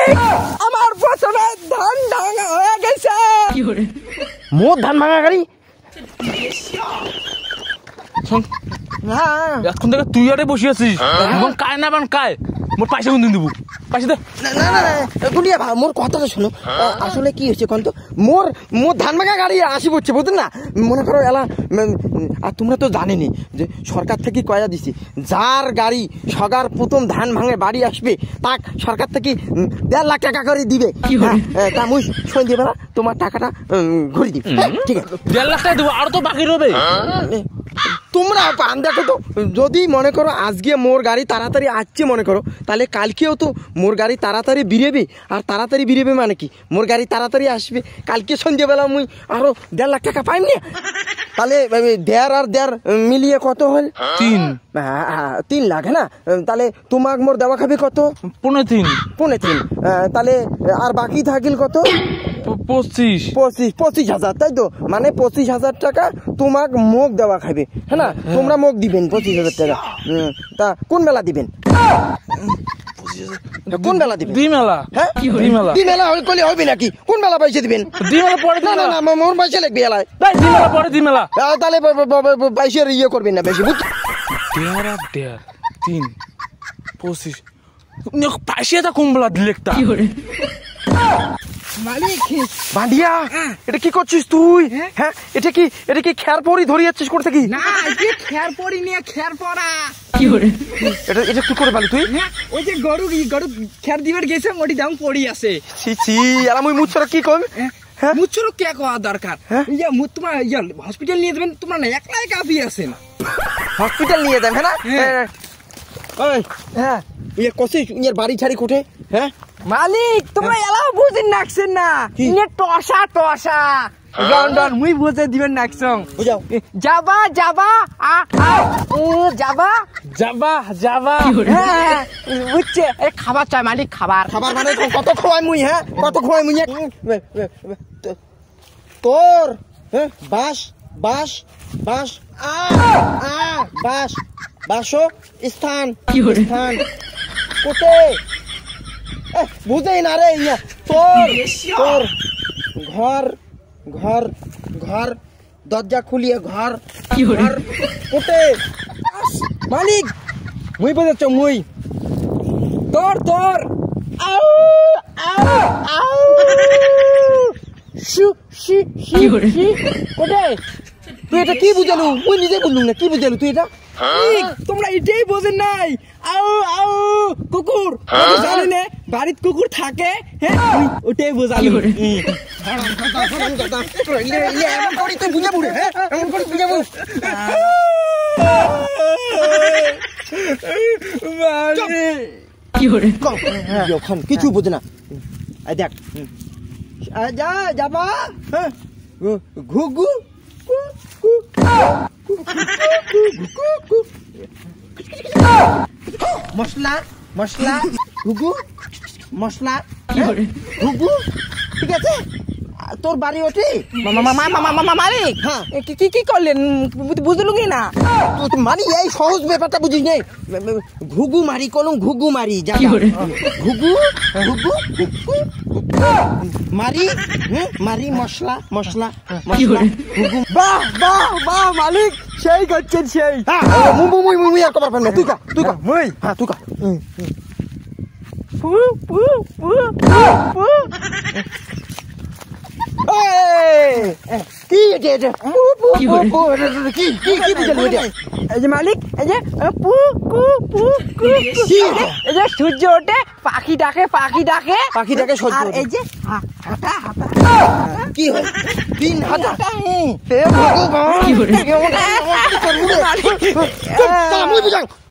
মালিক আমার বছরে ধান ভাঙা হয়ে গেছে। মোর ধান ভাঙা গাড়ি এখন থেকে তুই আরে বসে আছিস এবং কায় না বান কায় মোর পয়সা কোন দিন দেবো পয়সা দে। না না না গুলিয়া ভাই মোর কথাটা শোনো আসলে কি হচ্ছে কোন তো মোর মোর ধান ভাঙা গাড়ি আসি পড়ছে বুঝলেন না মনে করো এলা আর তোমরা তো জানেনি যে সরকার থেকে কয়া দিছি যার গাড়ি সগার প্রথম ধান ভাঙে বাড়ি আসবে তাক সরকার থেকে 1.5 লাখ টাকা করে দিবে। তা মুই সন্ধ্যেবেলা তোমার টাকাটা ঘুরে দিই ঠিক আছে 1.5 লাখ টাকা দেবো আর তো বাকি রবে। তোমরা পান দেখো তো যদি মনে করো আজকে মোর গাড়ি তাড়াতাড়ি আসছে মনে করো তাহলে কালকেও তো মোর গাড়ি তাড়াতাড়ি বেরোবে আর তাড়াতাড়ি বেরোবে মানে কি মোর গাড়ি তাড়াতাড়ি আসবে কালকে সন্ধ্যেবেলা মুই আরো 1.5 লাখ টাকা পাইনি তাহলে 1.5 আর 1.5 মিলিয়ে কত হল 3 লাখ না তাহলে তোমাক মোর দেওয়া খাবে কত 3.5 তাহলে আর বাকি থাকিল কত 25,000 তাই তো মানে 25,000 টাকা তোমাক মুখ দেওয়া খাবে হ্যাঁ না তোমরা মুখ দিবেন 25,000 টাকা তা কোন বেলা দিবেন কোন বেলা দিবেন দুই মেলা হ্যাঁ দুই মেলা কইলে হবে নাকি কোন বেলা পয়সা দিবেন দুই মেলা পরে না না না মোর পয়সা লাগবে এলায় দুই মেলা পরে দুই মেলা তাহলে পয়সার ইয়ে করবেন না বেশি বুঝ 3 25 পয়সাটা কোন বেলা দিলেকটা মালিক বান্ডিয়া এটা কি করছিস তুই হ্যাঁ এটা কি খেয়ার পরি ধরে যাচ্ছিস করতে কি না যে খেয়ার পরি নিয়ে খেয়ার পড়া এটা কি করে পালি তুই ওই যে গরু খেয়ার দিবার গেছে মোটি দাম পড়ি আছে ছি আর আমি মুছরা কি কম মুছরো কে কোয়া দরকার ইয়া তোমার ইয়া হসপিটাল নিয়ে যাবেন তোমরা না একলাই কাফি আছেন হসপিটাল নিয়ে যাবেন হ্যাঁ ওই হ্যাঁ ইয়ে কসি ইয়ের বাড়ি ছাড়ি কোঠে হ্যাঁ মালিক তোমরা এলাও বুঝিন নাকছেন না ইয়ে টসা লন্ডন মুই বুঝে দিবেন নাকছং বুঝাও যাবা যাবা হ্যাঁ বুঝছে এ খাবার চাই মালিক খাবার মানে কত খোয়াই মুই হ্যাঁ কত খোয়াই মুই তোর হ্যাঁ বাস বাসো স্থান কোটে বুঝেই না রে ইয়া তোর ঘর দরজা খুলিয়ে ঘর কোটে মালিক মুই বুঝেছ মুই তোর কোটে তুই এটা কি বুঝালু মুই নিজে বুঝলুম না কি বুঝালু তুই এটা তোমরা এটাই বোঝেন নাই কুকুর জানি না বাড়িতে কুকুর থাকে হ্যাঁ ওটাই বোঝালু কিছু বোঝে না দেখ যাবা ঘুঘু মশলা ঘুঘু মশলা ঘুঘু ঠিক আছে তোর বাড়ি ওঠে মালিক কি করলেন বুঝলুঙ্গি না মানে এই সহজ ব্যাপারটা বুঝিস নেই ঘুঘু মারি কলম ঘুঘু মারি যা ঘুঘু মারি মশলা ঘুঘু বাহ মালিক সেই করছেন সেই মুই আর কবার পারবে তুই কা মুই হ্যাঁ তুই কা কি এটা মালিক এই যে সূর্য ওঠে পাখি ডাকে সূর্য এই যে কি হয় 3 হাতা